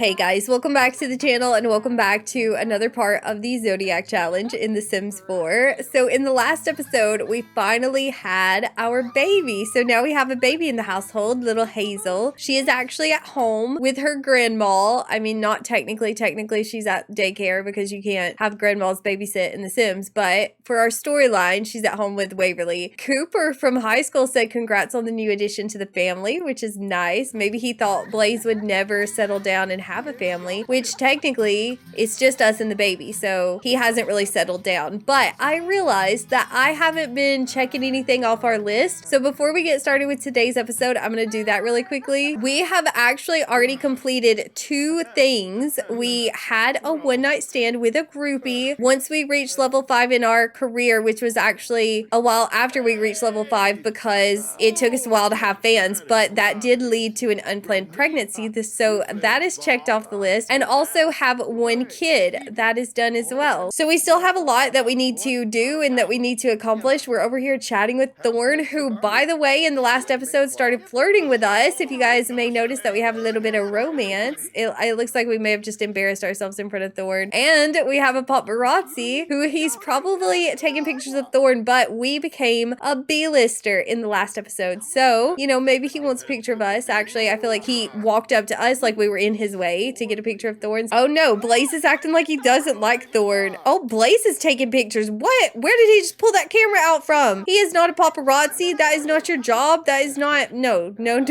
Hey guys, welcome back to the channel and welcome back to another part of the Zodiac challenge in The Sims 4. So in the last episode, we finally had our baby. So now we have a baby in the household, little Hazel. She is actually at home with her grandma. I mean, not technically she's at daycare because you can't have grandmas babysit in The Sims. But for our storyline, she's at home with Waverly. Cooper from high school said congrats on the new addition to the family, which is nice. Maybe he thought Blaze would never settle down and have a family, which technically it's just us and the baby, so he hasn't really settled down. But I realized that I haven't been checking anything off our list, so before we get started with today's episode, I'm gonna do that really quickly. We have actually already completed 2 things. We had a one-night stand with a groupie once we reached level 5 in our career, which was actually a while after we reached level 5 because it took us a while to have fans, but that did lead to an unplanned pregnancy. So that is checked off the list, and also have 1 kid. That is done as well. So we still have a lot that we need to do and that we need to accomplish. We're over here chatting with Thorn, who, by the way, in the last episode started flirting with us. If you guys may notice that we have a little bit of romance. It looks like we may have just embarrassed ourselves in front of Thorn. And we have a paparazzi who he's probably taking pictures of Thorn, but we became a B-lister in the last episode. So, you know, maybe he wants a picture of us. Actually, I feel like he walked up to us like we were in his way to get a picture of Thorn's. Oh no, Blaze is acting like he doesn't like Thorn. Oh, Blaze is taking pictures. What? Where did he just pull that camera out from? He is not a paparazzi. That is not your job. That is not, no. Don't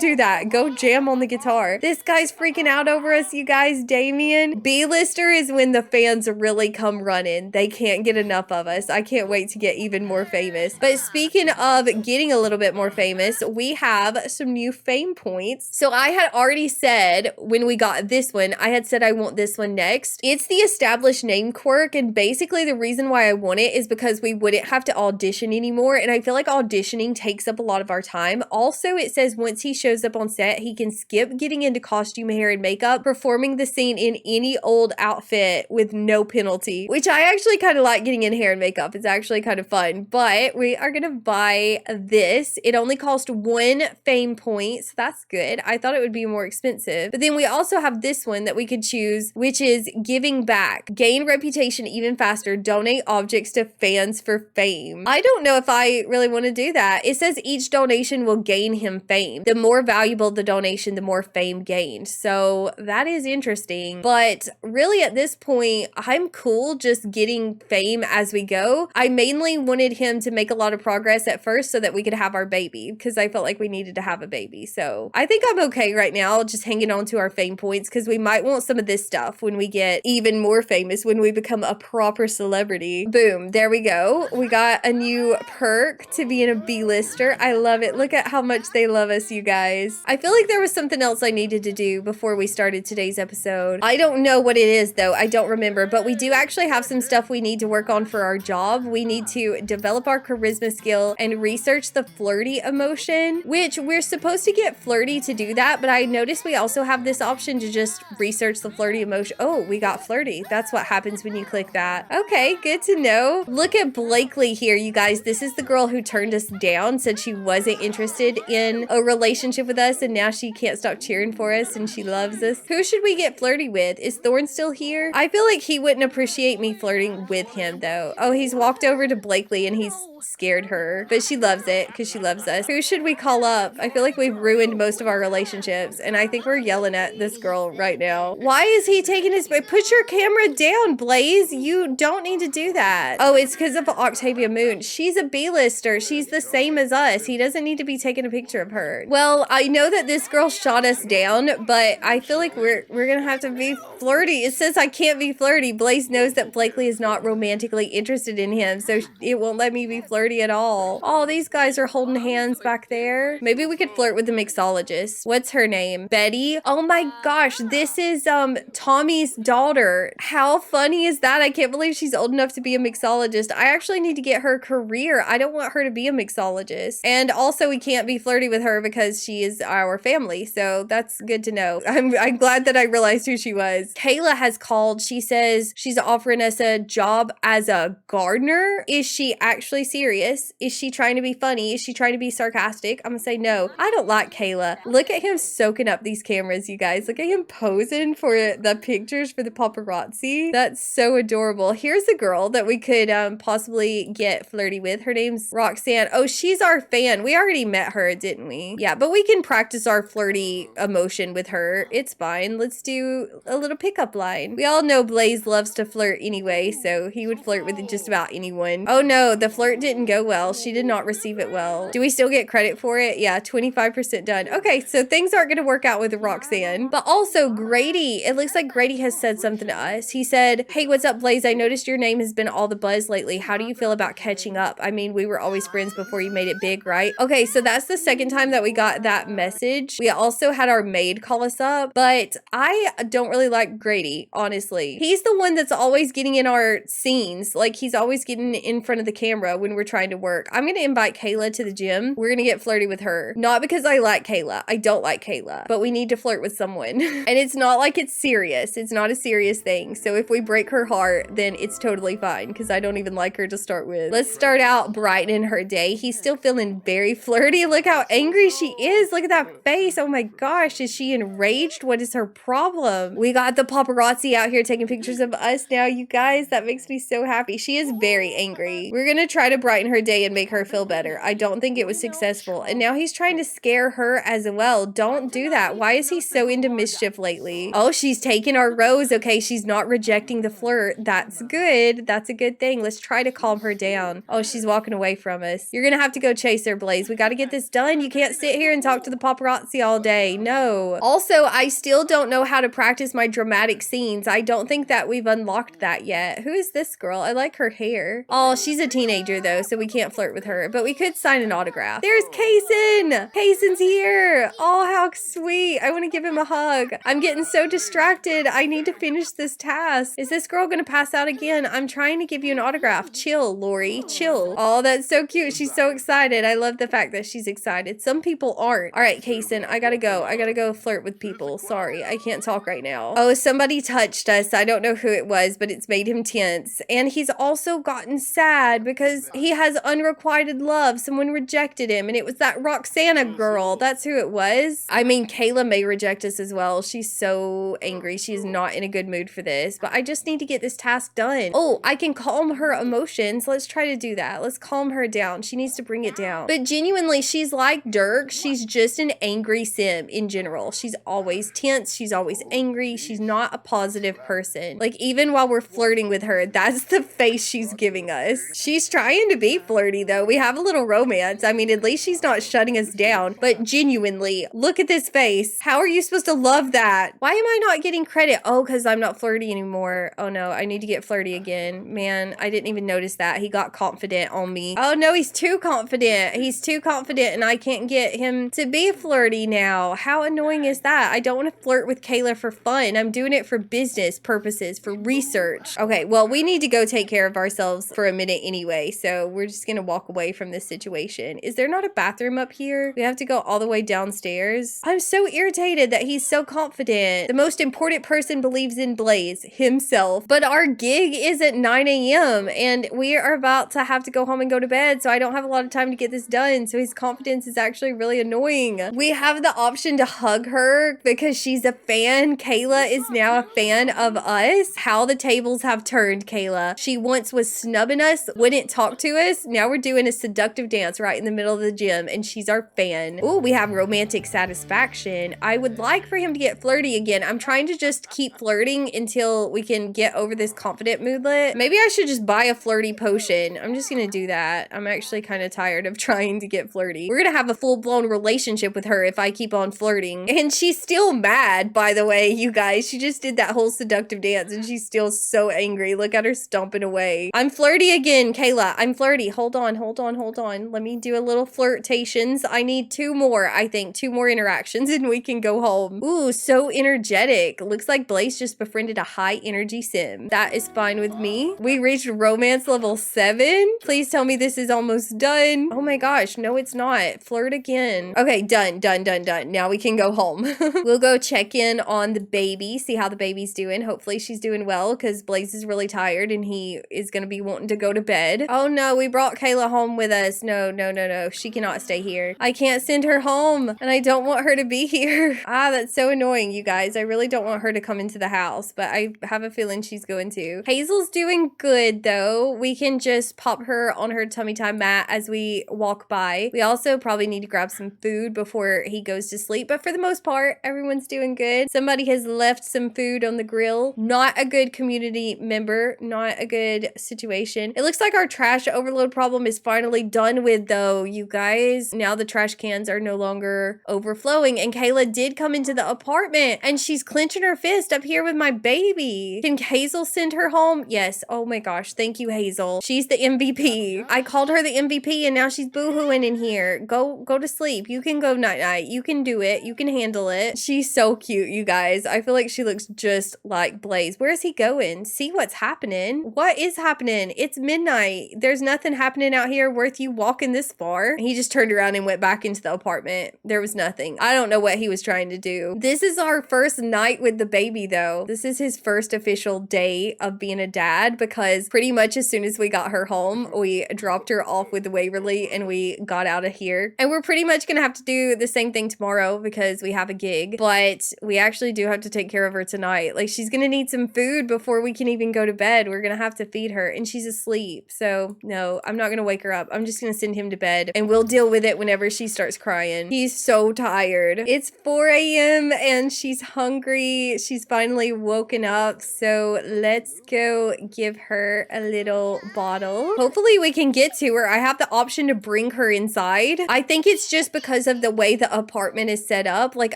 do that. Go jam on the guitar. This guy's freaking out over us, you guys. Damien. B-lister is when the fans really come running. They can't get enough of us. I can't wait to get even more famous. But speaking of getting a little bit more famous, we have some new fame points. So I had already said when we got this one, I had said I want this one next. It's the established name quirk, and basically the reason why I want it is because we wouldn't have to audition anymore, and I feel like auditioning takes up a lot of our time. Also, it says once he shows up on set, he can skip getting into costume, hair, and makeup, performing the scene in any old outfit with no penalty, which I actually kind of like getting in hair and makeup. It's actually kind of fun, but we are gonna buy this. It only cost 1 fame point, so that's good. I thought it would be more expensive, but then we also have this one that we could choose, which is giving back. Gain reputation even faster. Donate objects to fans for fame. I don't know if I really want to do that. It says each donation will gain him fame. The more valuable the donation, the more fame gained. So that is interesting. But really at this point, I'm cool just getting fame as we go. I mainly wanted him to make a lot of progress at first so that we could have our baby, because I felt like we needed to have a baby. So I think I'm okay right now just hanging on to our fame points, because we might want some of this stuff when we get even more famous, when we become a proper celebrity. Boom, there we go. We got a new perk to be in a B-lister. I love it. Look at how much they love us, you guys. I feel like there was something else I needed to do before we started today's episode. I don't know what it is though. I don't remember, but we do actually have some stuff we need to work on for our job. We need to develop our charisma skill and research the flirty emotion, which we're supposed to get flirty to do that, but I noticed we also have this option to just research the flirty emotion. Oh, we got flirty. That's what happens when you click that. Okay, good to know. Look at Blakely here, you guys. This is the girl who turned us down, said she wasn't interested in a relationship with us, and now she can't stop cheering for us and she loves us. Who should we get flirty with? Is Thorn still here? I feel like he wouldn't appreciate me flirting with him though. Oh, he's walked over to Blakely and he's scared her, but she loves it because she loves us. Who should we call up? I feel like we've ruined most of our relationships, and I think we're yelling at this girl right now. Why is he taking his... Put your camera down, Blaze. You don't need to do that. Oh, it's because of Octavia Moon. She's a B-lister. She's the same as us. He doesn't need to be taking a picture of her. Well, I know that this girl shot us down, but I feel like we're gonna have to be flirty. It says I can't be flirty. Blaze knows that Blakely is not romantically interested in him, so it won't let me be flirty at all. Oh, these guys are holding hands back there. Maybe we could flirt with the mixologist. What's her name? Betty? Oh my gosh, this is Tommy's daughter. How funny is that? I can't believe she's old enough to be a mixologist. I actually need to get her career. I don't want her to be a mixologist. And also we can't be flirty with her because she is our family. So that's good to know. I'm glad that I realized who she was. Kayla has called. She says she's offering us a job as a gardener. Is she actually serious? Is she trying to be funny? Is she trying to be sarcastic? I'm gonna say no. I don't like Kayla. Look at him soaking up these cameras, you you guys. Look at him posing for the pictures for the paparazzi. That's so adorable. Here's a girl that we could possibly get flirty with. Her name's Roxanne. Oh, she's our fan. We already met her, didn't we? Yeah, but we can practice our flirty emotion with her. It's fine. Let's do a little pickup line. We all know Blaze loves to flirt anyway, so he would flirt with just about anyone. Oh no, the flirt didn't go well. She did not receive it well. Do we still get credit for it? Yeah, 25% done. Okay, so things aren't going to work out with Roxanne. But also Grady, it looks like Grady has said something to us. He said, hey, what's up, Blaze? I noticed your name has been all the buzz lately. How do you feel about catching up? I mean, we were always friends before you made it big, right? Okay, so that's the second time that we got that message. We also had our maid call us up, but I don't really like Grady, honestly. He's the one that's always getting in our scenes. Like, he's always getting in front of the camera when we're trying to work. I'm going to invite Kayla to the gym. We're going to get flirty with her. Not because I like Kayla. I don't like Kayla, but we need to flirt with someone. And it's not like it's serious. It's not a serious thing. So if we break her heart, then it's totally fine because I don't even like her to start with. Let's start out brightening her day. He's still feeling very flirty. Look how angry she is. Look at that face. Oh my gosh. Is she enraged? What is her problem? We got the paparazzi out here taking pictures of us now, you guys. That makes me so happy. She is very angry. We're going to try to brighten her day and make her feel better. I don't think it was successful. And now he's trying to scare her as well. Don't do that. Why is he so into mischief lately? Oh, she's taking our rose. Okay, she's not rejecting the flirt. That's good. That's a good thing. Let's try to calm her down. Oh, she's walking away from us. You're gonna have to go chase her, Blaze. We gotta get this done. You can't sit here and talk to the paparazzi all day. No. Also, I still don't know how to practice my dramatic scenes. I don't think that we've unlocked that yet. Who is this girl? I like her hair. Oh, she's a teenager though, so we can't flirt with her, but we could sign an autograph. There's Kaysen. Kaysen's here. Oh, how sweet. I want to give him a hug. I'm getting so distracted. I need to finish this task. Is this girl gonna pass out again? I'm trying to give you an autograph. Chill, Lori. Chill. Oh, that's so cute. She's so excited. I love the fact that she's excited. Some people aren't. All right, Kaysen, I gotta go. I gotta go flirt with people. Sorry, I can't talk right now. Oh, somebody touched us. I don't know who it was, but it's made him tense. And he's also gotten sad because he has unrequited love. Someone rejected him, and it was that Roxana girl. That's who it was. I mean, Kayla may reject us as well. She's so angry. She is not in a good mood for this, but I just need to get this task done. Oh, I can calm her emotions. Let's try to do that. Let's calm her down. She needs to bring it down. But genuinely, she's like Dirk. She's just an angry sim in general. She's always tense. She's always angry. She's not a positive person. Like, even while we're flirting with her, that's the face she's giving us. She's trying to be flirty though. We have a little romance. I mean, at least she's not shutting us down, but genuinely, look at this face. How are you supposed to love that? Why am I not getting credit? Oh, because I'm not flirty anymore. Oh no, I need to get flirty again. Man, I didn't even notice that. He got confident on me. Oh no, he's too confident. He's too confident and I can't get him to be flirty now. How annoying is that? I don't want to flirt with Kayla for fun. I'm doing it for business purposes, for research. Okay, well, we need to go take care of ourselves for a minute anyway, so we're just gonna walk away from this situation. Is there not a bathroom up here? We have to go all the way downstairs. I'm so irritated that he's so confident. The most important person believes in Blaze, himself. But our gig is at 9 a.m. and we are about to have to go home and go to bed, so I don't have a lot of time to get this done, so his confidence is actually really annoying. We have the option to hug her because she's a fan. Kayla is now a fan of us. How the tables have turned, Kayla. She once was snubbing us, wouldn't talk to us. Now we're doing a seductive dance right in the middle of the gym and she's our fan. Ooh, we have romantic satisfaction. I would like for him to get flirty again. I'm trying to just keep flirting until we can get over this confident moodlet. Maybe I should just buy a flirty potion. I'm just gonna do that. I'm actually kind of tired of trying to get flirty. We're gonna have a full-blown relationship with her if I keep on flirting. And she's still mad, by the way, you guys. She just did that whole seductive dance and she's still so angry. Look at her stomping away. I'm flirty again, Kayla. I'm flirty. Hold on, hold on, hold on. Let me do a little flirtations. I need 2 more, I think. 2 more interactions and we can go home. Ooh, so energetic. Looks like Blaze just befriended a high energy sim. That is fine with me. We reached romance level 7. Please tell me this is almost done. Oh my gosh, no it's not. Flirt again. Okay, done, done, done, done. Now we can go home. We'll go check in on the baby, see how the baby's doing. Hopefully she's doing well because Blaze is really tired and he is going to be wanting to go to bed. Oh no, we brought Kayla home with us. No, no, no, no. She cannot stay here. I can't send her home and I don't want her to be here. Yeah, that's so annoying, you guys. I really don't want her to come into the house, but I have a feeling she's going to. Hazel's doing good, though. We can just pop her on her tummy time mat as we walk by. We also probably need to grab some food before he goes to sleep, but for the most part, everyone's doing good. Somebody has left some food on the grill. Not a good community member, not a good situation. It looks like our trash overload problem is finally done with, though, you guys. Now the trash cans are no longer overflowing, and Kayla did come into the apartment, and she's clenching her fist up here with my baby. Can Hazel send her home? Yes. Oh my gosh. Thank you, Hazel. She's the MVP. I called her the MVP, and now she's boo-hooing in here. Go to sleep. You can go night-night. You can do it. You can handle it. She's so cute, you guys. I feel like she looks just like Blaze. Where is he going? See what's happening? What is happening? It's midnight. There's nothing happening out here worth you walking this far. He just turned around and went back into the apartment. There was nothing. I don't know what he was trying to do. This is our first night with the baby, though. This is his first official day of being a dad, because pretty much as soon as we got her home, we dropped her off with Waverly and we got out of here. And we're pretty much gonna have to do the same thing tomorrow because we have a gig, but we actually do have to take care of her tonight. Like, she's gonna need some food before we can even go to bed. We're gonna have to feed her, and she's asleep. So no, I'm not gonna wake her up. I'm just gonna send him to bed, and we'll deal with it whenever she starts crying. He's so tired. It's 4 a.m. and she's hungry. She's finally woken up, so let's go give her a little bottle. Hopefully we can get to her. I have the option to bring her inside. I think it's just because of the way the apartment is set up. Like,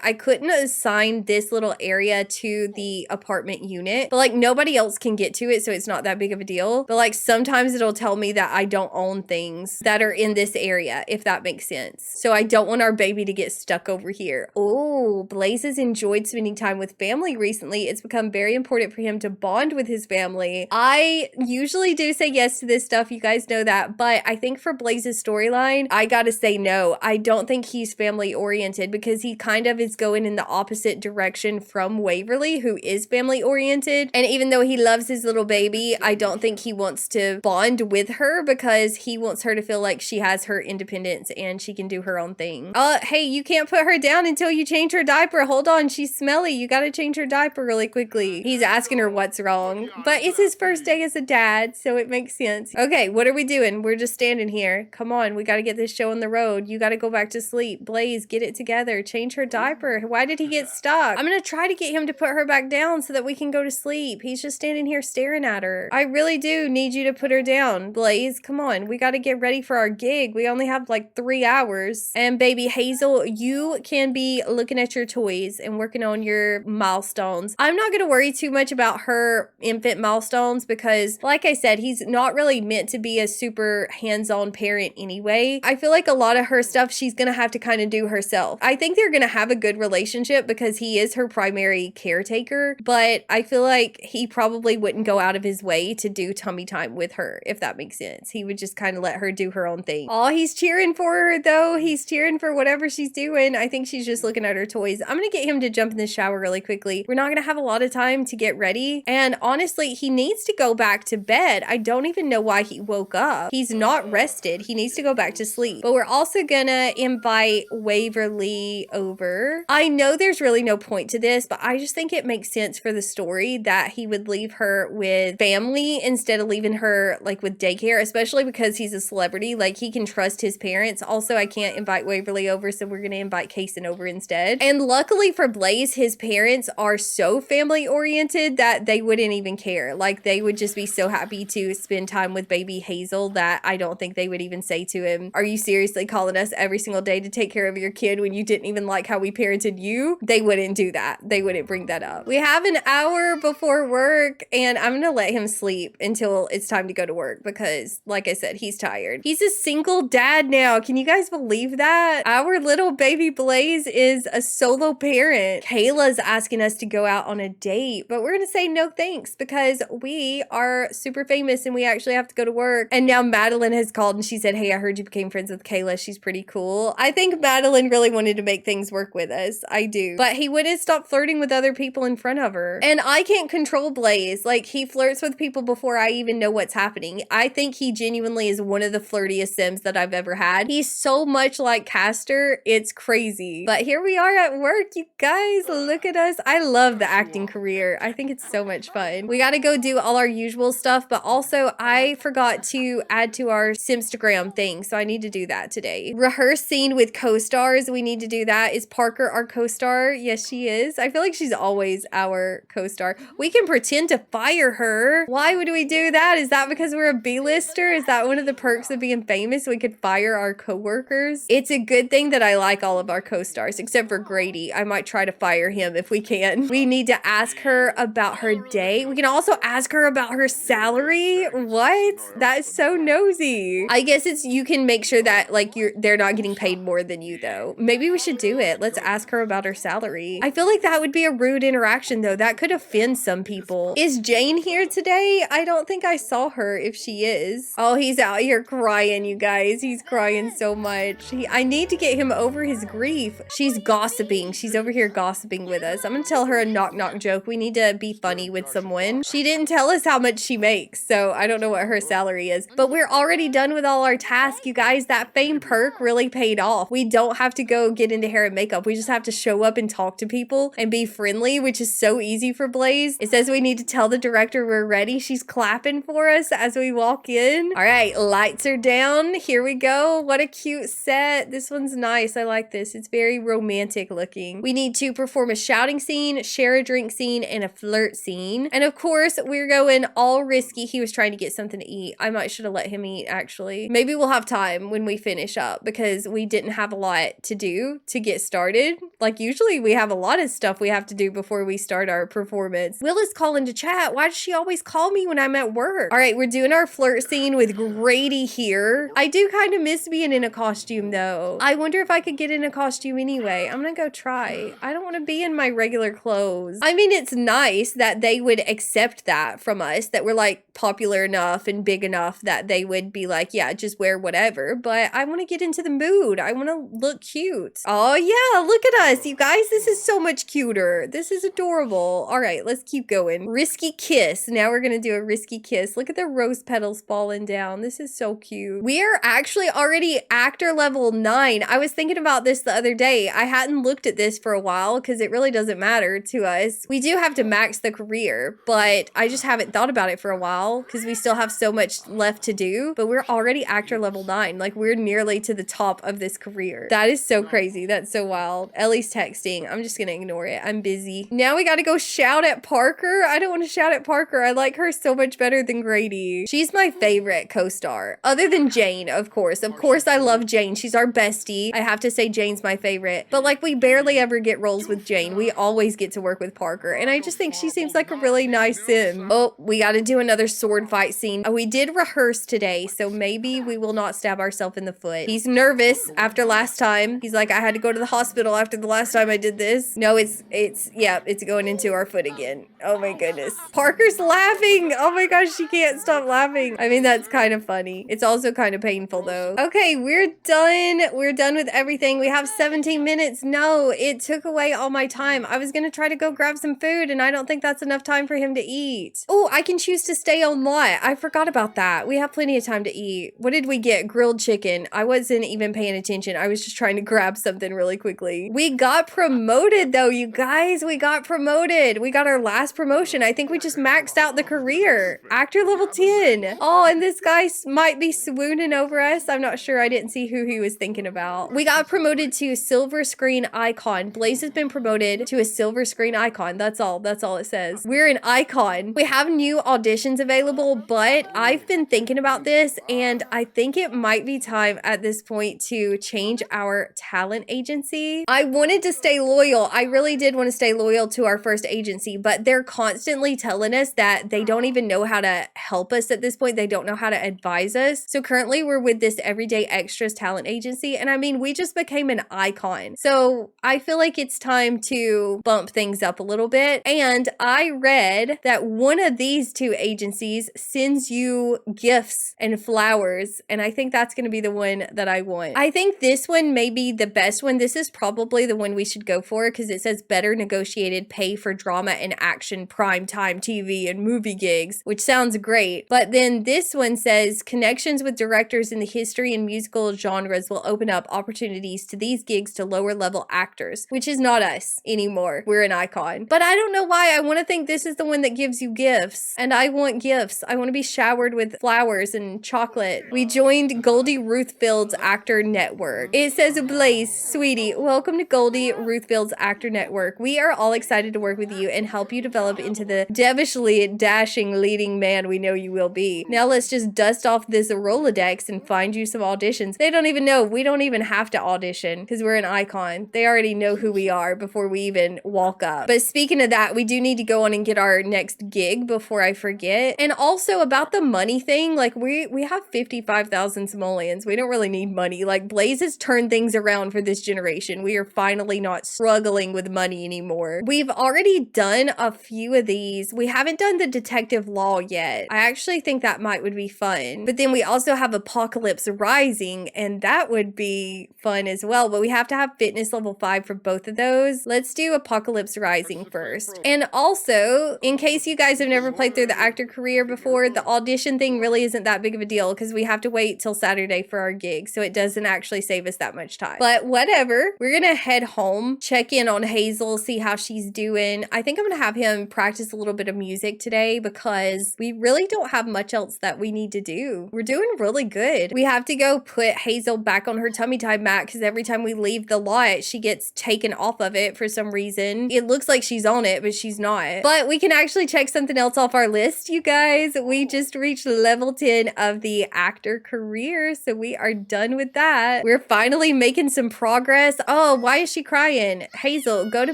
I couldn't assign this little area to the apartment unit, but like nobody else can get to it, so it's not that big of a deal. But like sometimes it'll tell me that I don't own things that are in this area, if that makes sense. So I don't want our baby to get stuck over here. Oh, Blaze has enjoyed spending time with family recently. It's become very important for him to bond with his family. I usually do say yes to this stuff, you guys know that, but I think for Blaze's storyline, I gotta say no. I don't think he's family oriented, because he kind of is going in the opposite direction from Waverly, who is family oriented. And even though he loves his little baby, I don't think he wants to bond with her, because he wants her to feel like she has her independence and she can do her own thing. Hey, you can't put her down until you change her diaper. Hold on, she's smelly. You gotta change her diaper really quickly. He's asking her what's wrong, but it's his first day as a dad, so it makes sense. Okay, what are we doing? We're just standing here. Come on, we gotta get this show on the road. You gotta go back to sleep. Blaze, get it together. Change her diaper. Why did he get stuck? I'm gonna try to get him to put her back down so that we can go to sleep. He's just standing here staring at her. I really do need you to put her down, Blaze. Come on, we gotta get ready for our gig. We only have like 3 hours. And baby Hazel, you can be looking at your toys and working on your milestones. I'm not gonna worry too much about her infant milestones, because like I said, he's not really meant to be a super hands-on parent anyway. I feel like a lot of her stuff she's gonna have to kind of do herself. I think they're gonna have a good relationship because he is her primary caretaker, but I feel like he probably wouldn't go out of his way to do tummy time with her, if that makes sense. He would just kind of let her do her own thing. Oh, he's cheering for her though. He's cheering for whatever she's doing. I think she's just looking at her toys. I'm gonna get him to jump in the shower really quickly. We're not gonna have a lot of time to get ready, and honestly, he needs to go back to bed. I don't even know why he woke up. He's not rested. He needs to go back to sleep. But we're also gonna invite Waverly over. I know there's really no point to this, but I just think it makes sense for the story that he would leave her with family instead of leaving her like with daycare, especially because he's a celebrity. Like, he can trust his parents. Also, I can't invite Waverly over, so we're gonna invite Kaysen over instead. And luckily for Blaze, his parents are so family oriented that they wouldn't even care. Like, they would just be so happy to spend time with baby Hazel that I don't think they would even say to him, "Are you seriously calling us every single day to take care of your kid when you didn't even like how we parented you?" They wouldn't do that. They wouldn't bring that up. We have an hour before work, and I'm gonna let him sleep until it's time to go to work because, like I said, he's tired. He's a single dad now. Can you guys believe that? Our little baby Blaze is a solo parent. Kayla's asking us to go out on a date, but we're gonna say no thanks because we are super famous and we actually have to go to work. And now Madeline has called and she said, "Hey, I heard you became friends with Kayla. She's pretty cool." I think Madeline really wanted to make things work with us. I do. But he wouldn't stop flirting with other people in front of her. And I can't control Blaze. Like, he flirts with people before I even know what's happening. I think he genuinely is one of the flirtiest Sims that I've ever had. He's so much like Castor. It's crazy. But here we are at work, you guys. Look at us. I love the acting career. I think it's so much fun. We got to go do all our usual stuff, but also I forgot to add to our Simstagram thing, so I need to do that today. Rehearse scene with co-stars. We need to do that. Is Parker our co-star? Yes, she is. I feel like she's always our co-star. We can pretend to fire her. Why would we do that? Is that because we're a B-lister? Is that one of the perks of being famous? We could fire our co-workers. It's a good thing that I like all of our co-stars, except for Grady. I might try to fire him if we can. We need to ask her about her day. We can also ask her about her salary. What? That is so nosy. I guess it's, you can make sure that like they're not getting paid more than you though. Maybe we should do it. Let's ask her about her salary. I feel like that would be a rude interaction though. That could offend some people. Is Jane here today? I don't think I saw her if she is. Oh, he's out here crying, you guys. He's crying so much. I need to get him over his grief. She's gossiping. She's over here gossiping with us. I'm gonna tell her a knock-knock joke. We need to be funny with someone. She didn't tell us how much she makes, so I don't know what her salary is. But we're already done with all our tasks, you guys. That fame perk really paid off. We don't have to go get into hair and makeup. We just have to show up and talk to people and be friendly, which is so easy for Blaze. It says we need to tell the director we're ready. She's clapping for us as we walk in. All right, lights are down. Here we go. What a cute set. This one's nice. I like this. It's very romantic looking. We need to perform a shouting scene, share a drink scene, and a flirt scene. And of course, we're going all risky. He was trying to get something to eat. I might should have let him eat, actually. Maybe we'll have time when we finish up because we didn't have a lot to do to get started. Like usually we have a lot of stuff we have to do before we start our performance. Will is calling to chat. Why does she always call me when I'm at work? All right, we're doing our flirt scene with Grady here. I do kind of miss being in a costume though. I wonder if I could get in a costume anyway. I'm gonna go try. I don't want to be in my regular clothes. I mean, it's nice that they would accept that from us, that we're like popular enough and big enough that they would be like, yeah, just wear whatever. But I want to get into the mood. I want to look cute. Oh yeah, look at us, you guys. This is so much cuter. This is adorable. All right, let's keep going. Risky kiss. Now we're gonna do a risky kiss. Look at the rose petals falling down. This is so cute. We are actually already actor level 9. I was thinking about this the other day. I hadn't looked at this for a while because it really doesn't matter to us. We do have to max the career, but I just haven't thought about it for a while because we still have so much left to do. But we're already actor level 9. Like we're nearly to the top of this career. That is so crazy. That's so wild. Ellie's texting. I'm just gonna ignore it. I'm busy. Now we gotta go shout at Parker. I don't want to shout at Parker. I like her so much better than Grady. She's my favorite co-star. Other than Jane, of course. Of course I love Jane. She's our bestie. I have to say Jane's my favorite. But like we barely ever get roles with Jane. We always get to work with Parker. And I just think she seems like a really nice sim. Oh, we gotta do another sword fight scene. Oh, we did rehearse today, so maybe we will not stab ourselves in the foot. He's nervous after last time. He's like, I had to go to the hospital after the last time I did this. No, it's going into our foot again. Oh my goodness. Parker's laughing. Oh my gosh, she can't stop laughing. I mean, that's kind of funny. It's also kind of painful though. Okay, we're done. We're done with everything. We have 17 minutes. No, it took away all my time. I was gonna try to go grab some food and I don't think that's enough time for him to eat. Oh, I can choose to stay on lot. I forgot about that. We have plenty of time to eat. What did we get? Grilled chicken. I wasn't even paying attention. I was just trying to grab something really quickly. We got promoted though, you guys. We got promoted. We got our last promotion. I think we just maxed out the career. Actor level 10. Oh, and this guy might be swooning over us. I'm not sure. I didn't see who he was thinking about. We got promoted to silver screen icon. Blaze has been promoted to a silver screen icon. That's all. That's all it says. We're an icon. We have new auditions available, but I've been thinking about this and I think it might be time at this point to change our talent agency. I wanted to stay loyal. I really did want to stay loyal to our first agency, but they're constantly telling us that they don't even know how to help us at this point. They don't know how to advise us. So currently we're with this Everyday Extras talent agency. And I mean, we just became an icon. So I feel like it's time to bump things up a little bit. And I read that one of these two agencies sends you gifts and flowers. And I think that's going to be the one that I want. I think this one may be the best one. This is probably the one we should go for because it says better negotiated pay for drama and action, primetime TV and movie gigs, which sounds great. But then this one says connections with directors in the history and musical genres will open up opportunities to these gigs to lower level actors actors, which is not us anymore. We're an icon. But I don't know why. I want to think this is the one that gives you gifts. And I want gifts. I want to be showered with flowers and chocolate. We joined Goldie Ruthfield's Actor Network. It says, Blaze, sweetie, welcome to Goldie Ruthfield's Actor Network. We are all excited to work with you and help you develop into the devilishly dashing leading man we know you will be. Now let's just dust off this Rolodex and find you some auditions. They don't even know. We don't even have to audition because we're an icon. They already know who we are before we even walk up. But speaking of that, we do need to go on and get our next gig before I forget. And also about the money thing, like we have 55,000 simoleons. We don't really need money. Like Blaze has turned things around for this generation. We are finally not struggling with money anymore. We've already done a few of these. We haven't done the detective law yet. I actually think that would be fun. But then we also have Apocalypse Rising, and that would be fun as well. But we have to have fitness level 5 for both of those. Let's do Apocalypse Rising first. And also, in case you guys have never played through the actor career before, the audition thing really isn't that big of a deal because we have to wait till Saturday for our gig. So it doesn't actually save us that much time. But whatever. We're gonna head home, check in on Hazel, see how she's doing. I think I'm gonna have him practice a little bit of music today because we really don't have much else that we need to do. We're doing really good. We have to go put Hazel back on her tummy time mat because every time we leave the lot, she gets taken off of it for some reason. It looks like she's on it, but she's not. But we can actually check something else off our list, you guys. We just reached level 10 of the actor career, so we are done with that. We're finally making some progress. Oh, why is she crying? Hazel, go to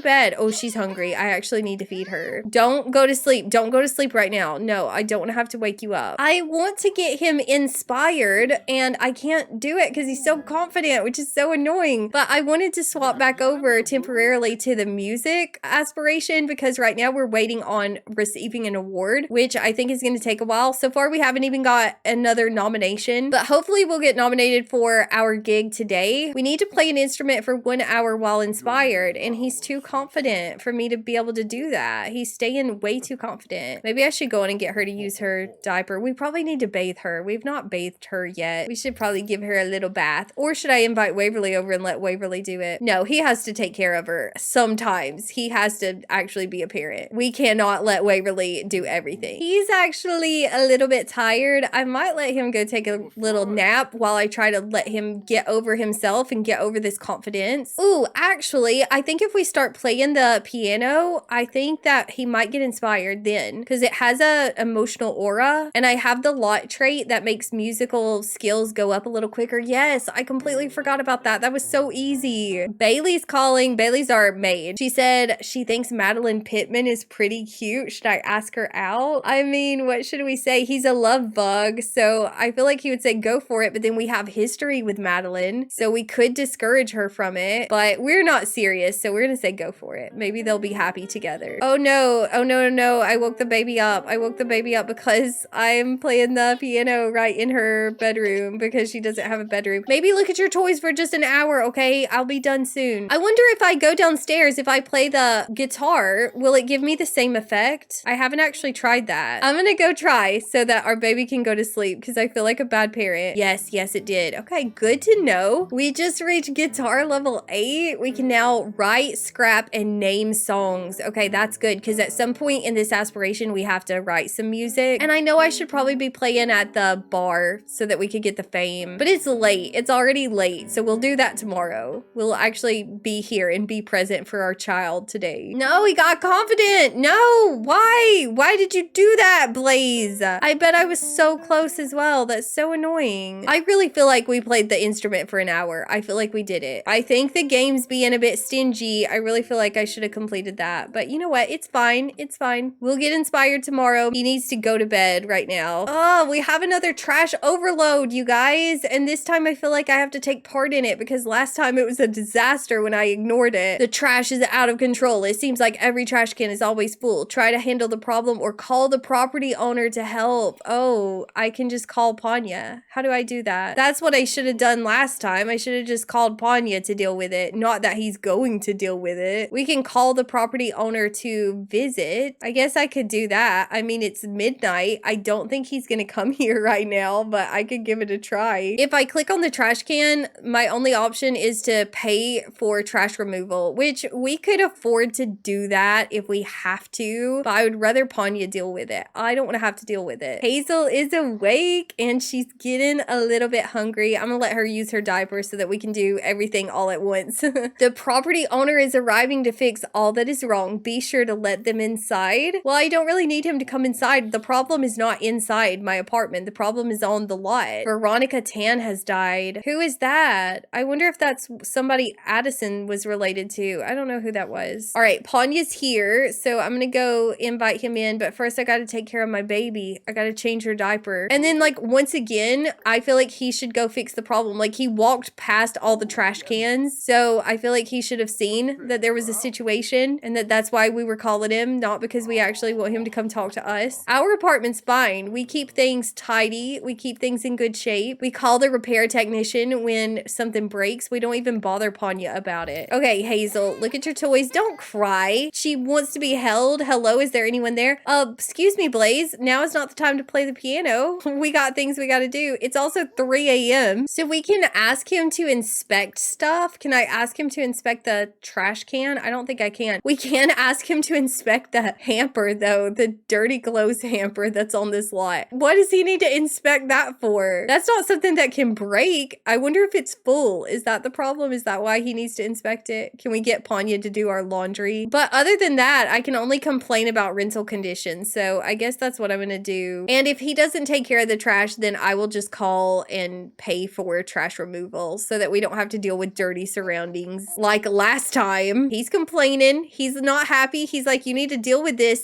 bed. Oh, she's hungry. I actually need to feed her. Don't go to sleep. Don't go to sleep right now. No, I don't want to have to wake you up. I want to get him inspired, and I can't do it because he's so confident, which is so annoying. But I wanted to swap back over temporarily to the music aspiration because right now we're waiting on receiving an award, which I think is going to take a while. So far, we haven't even got another nomination, but hopefully we'll get nominated for our gig today. We need to play an instrument for 1 hour while inspired, and he's too confident for me to be able to do that. He's staying way too confident. Maybe I should go in and get her to use her diaper. We probably need to bathe her. We've not bathed her yet. We should probably give her a little bath. Or should I invite Waverly over and let Waverly do it? No, he has to take care of her. Sometimes he has to actually be a parent. We cannot let Waverly do everything. He's actually a little bit tired. I might let him go take a little nap while I try to let him get over himself and get over this confidence. Ooh, actually, I think if we start playing the piano, I think that he might get inspired then because it has a emotional aura, and I have the lot trait that makes musical skills go up a little quicker. Yes, I completely forgot about that. That was so easy. Bailey's calling. Bailey's our maid. She said she thinks Madeline Pittman is pretty cute. Should I ask her out? I mean, what should we say? He's a love bug, so I feel like he would say go for it, but then we have history with Madeline, so we could discourage her from it, but we're not serious, so we're gonna say go for it. Maybe they'll be happy together. Oh no, oh no, no, no, I woke the baby up. I woke the baby up because I'm playing the piano right in her bedroom because she doesn't have a bedroom. Maybe look at your toys for just an hour, okay? I'll be done soon. I wonder if I go downstairs, if I play the guitar, will it give me the same effect? I haven't actually tried that. I'm gonna go try so that our baby can go to sleep because I feel like a bad parent. Yes, yes, it did. Okay, good to know. We just reached guitar level 8. We can now write, scrap, and name songs. Okay, that's good because at some point in this aspiration, we have to write some music. And I know I should probably be playing at the bar so that we could get the fame, but it's late. It's already late, so we'll do that tomorrow. We'll actually be here and be present for our child today. No, he got confident. No, why? Why did you do that, Blaze? I bet I was so close as well. That's so annoying. I really feel like we played the instrument for an hour. I feel like we did it. I think the game's being a bit stingy. I really feel like I should have completed that, but you know what? It's fine. It's fine. We'll get inspired tomorrow. He needs to go to bed right now. Oh, we have another trash overload, you guys. And this time I feel like I have to take part in it because last time it was a disaster when I ignored it. The trash is out of control. It seems like every trash can is always full. Try to handle the problem or call the property owner to help. Oh, I can just call Panya. How do I do that? That's what I should have done last time. I should have just called Panya to deal with it. Not that he's going to deal with it. We can call the property owner to visit. I guess I could do that. I mean, it's midnight. I don't think he's gonna come here right now, but I could give it a try. If I click on the trash can, my only option is to pay for for trash removal, which we could afford to do that if we have to, but I would rather Panya deal with it. I don't want to have to deal with it. Hazel is awake and she's getting a little bit hungry. I'm gonna let her use her diaper so that we can do everything all at once. The property owner is arriving to fix all that is wrong. Be sure to let them inside. Well, I don't really need him to come inside. The problem is not inside my apartment. The problem is on the lot. Veronica Tan has died. Who is that? I wonder if that's somebody Addison was related to. I don't know who that was. All right, Panya's here, so I'm gonna go invite him in, but first I gotta take care of my baby. I gotta change her diaper. And then, like, once again, I feel like he should go fix the problem. Like, he walked past all the trash cans, so I feel like he should have seen that there was a situation and that's why we were calling him, not because we actually want him to come talk to us. Our apartment's fine. We keep things tidy. We keep things in good shape. We call the repair technician when something breaks. We don't even bother Panya about it. Okay, Hazel, look at your toys. Don't cry. She wants to be held. Hello, is there anyone there? Excuse me, Blaze. Now is not the time to play the piano. We got things we gotta do. It's also 3 a.m. So we can ask him to inspect stuff. Can I ask him to inspect the trash can? I don't think I can. We can ask him to inspect the hamper though. The dirty clothes hamper that's on this lot. What does he need to inspect that for? That's not something that can break. I wonder if it's full. Is that the problem? Is that why he needs to inspect it? Can we get Panya to do our laundry? But other than that, I can only complain about rental conditions. So I guess that's what I'm gonna do. And if he doesn't take care of the trash, then I will just call and pay for trash removal so that we don't have to deal with dirty surroundings. Like last time, he's complaining. He's not happy. He's like, you need to deal with this.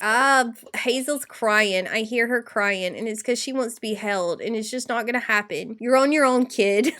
Hazel's crying. I hear her crying and it's because she wants to be held and it's just not gonna happen. You're on your own, kid.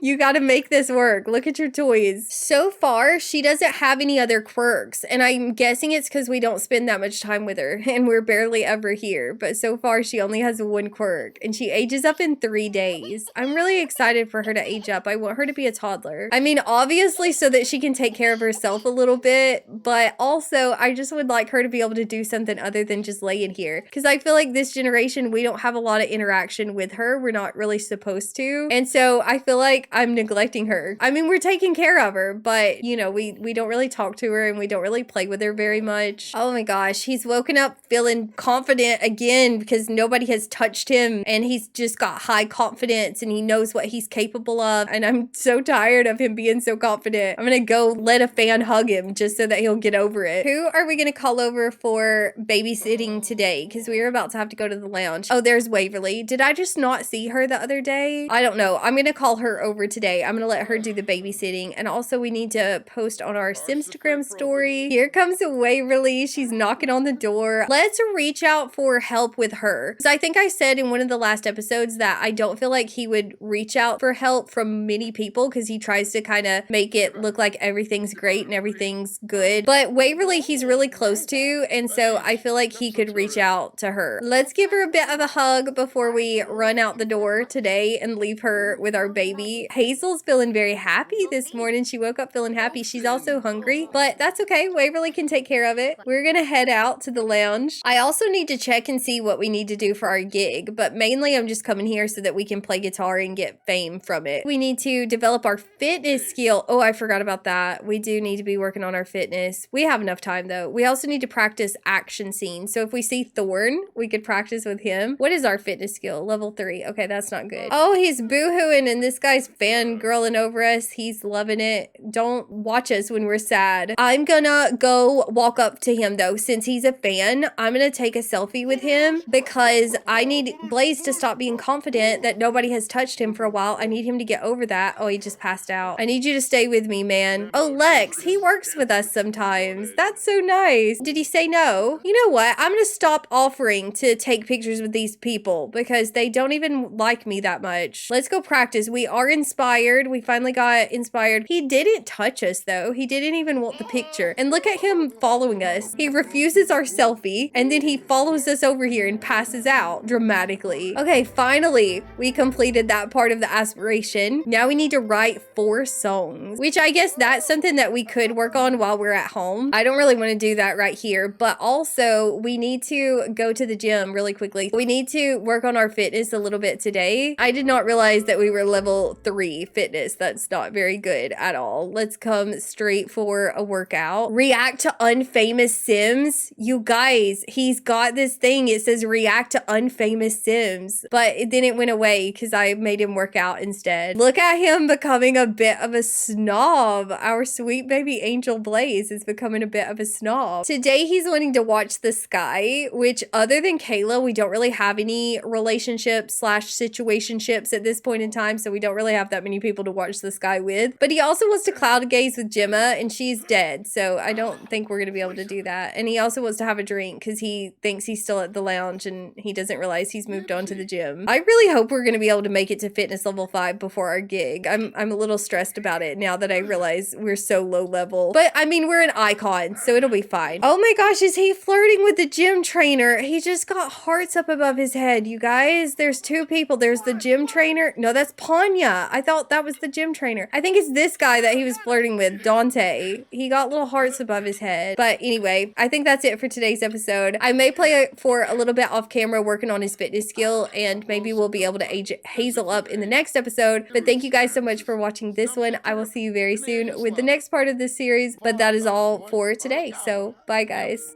You gotta make this work. Look at your toys. So far, she doesn't have any other quirks and I'm guessing it's because we don't spend that much time with her and we're barely ever here. But so far, she only has one quirk and she ages up in 3 days. I'm really excited for her to age up. I want her to be a toddler. I mean, obviously so that she can take care of herself a little bit, but also I just would like her to be able to do something other than just lay in here. Because I feel like this generation, we don't have a lot of interaction with her. We're not really supposed to. And so I feel like I'm neglecting her. I mean, we're taking care of her, but you know, we don't really talk to her and we don't really play with her very much. Oh my gosh, he's woken up feeling confident again because nobody has touched him and he's just got high confidence and he knows what he's capable of. And I'm so tired of him being so confident. I'm gonna go let a fan hug him just so that he'll get over it. Who are we gonna call over for babysitting today? Because we were about to have to go to the lounge. Oh, there's Waverly. Did I just not see her the other day? I don't know. I'm gonna call her over today. I'm gonna let her do the babysitting. And also we need to post on our Simstagram story. Here comes Waverly. She's knocking on the door. Let's reach out for help with her. Because I think I said in one of the last episodes that I don't feel like he would reach out for help from many people because he tries to kind of make it look like everything's great and everything's good. But Waverly, he's really close to, and so I feel like he could reach out to her. Let's give her a bit of a hug before we run out the door today and leave her with our baby. Hazel's feeling very happy this morning. She woke up feeling happy. She's also hungry, but that's okay. Waverly can take care of it. We're gonna head out to the lounge. I also need to check and see what we need to do for our gig, but mainly I'm just coming here so that we can play guitar and get fame from it. We need to develop our fitness skill. Oh, I forgot about that. We do need to be working on our fitness. We have enough time though. We also need to practice action scenes. So if we see Thorn, we could practice with him. What is our fitness skill? Level 3. Okay, that's not good. Oh, he's boo-hooing and this guy's fangirling over us. He's loving it. Don't watch us when we're sad. I'm gonna go walk up to him though. Since he's a fan, I'm gonna take a selfie with him because I need Blaze to stop being confident that nobody has touched him for a while. I need him to get over that. Oh, he just passed out. I need you to stay with me, man. Oh, Lex, he works with us sometimes. That's so nice. Did he say no? You know what? I'm gonna stop offering to take pictures with these people because they don't even like me that much. Let's go practice. We are inspired. We finally got inspired. He didn't touch us though. He didn't even want the picture. And look at him following us. He refuses our selfie and then he follows us over here and passes out dramatically. Okay, finally, we completed that part of the aspiration. Now we need to write 4 songs, which I guess that's something that we could work on while we're at home. I don't really want to do that right here, but also we need to go to the gym really quickly. We need to work on our fitness a little bit today. I did not realize that we were level 3 fitness. That's not very good at all. let's come straight for a workout. React to unfamous Sims. You guys, he's got this thing. It says react to unfamous Sims, but then it went away because I made him work out instead. Look at him becoming a bit of a snob. Our sweet baby Angel Blaze is becoming a bit of a snob. Today he's wanting to watch the sky, which other than Kayla, we don't really have any relationships slash situationships at this point in time, so we don't really have that many people to watch the sky with. But he also wants to cloud gaze with Gemma, and she's dead, so I don't think we're gonna be able to do that. And he also wants to have a drink because he thinks he's still at the lounge and he doesn't realize he's moved on to the gym. I really hope we're gonna be able to make it to fitness level 5 before our gig. I'm a little stressed about it now that I realize we're so low level. But I mean, we're an icon, so it'll be fine. Oh my gosh, is he flirting with the gym trainer? He just got hearts up above his head, you guys. There's two people. There's the gym trainer. No, that's Panya. I thought that was the gym trainer. I think it's this guy that he was flirting with, Dante. He got little hearts above his head. But anyway, I think that's it for today's episode. I may play it for a little bit off camera working on his fitness skill, and maybe we'll be able to age Hazel up in the next episode. But thank you guys so much for watching this one. I will see you very soon with the next part of this series. But that is all for today. So bye guys.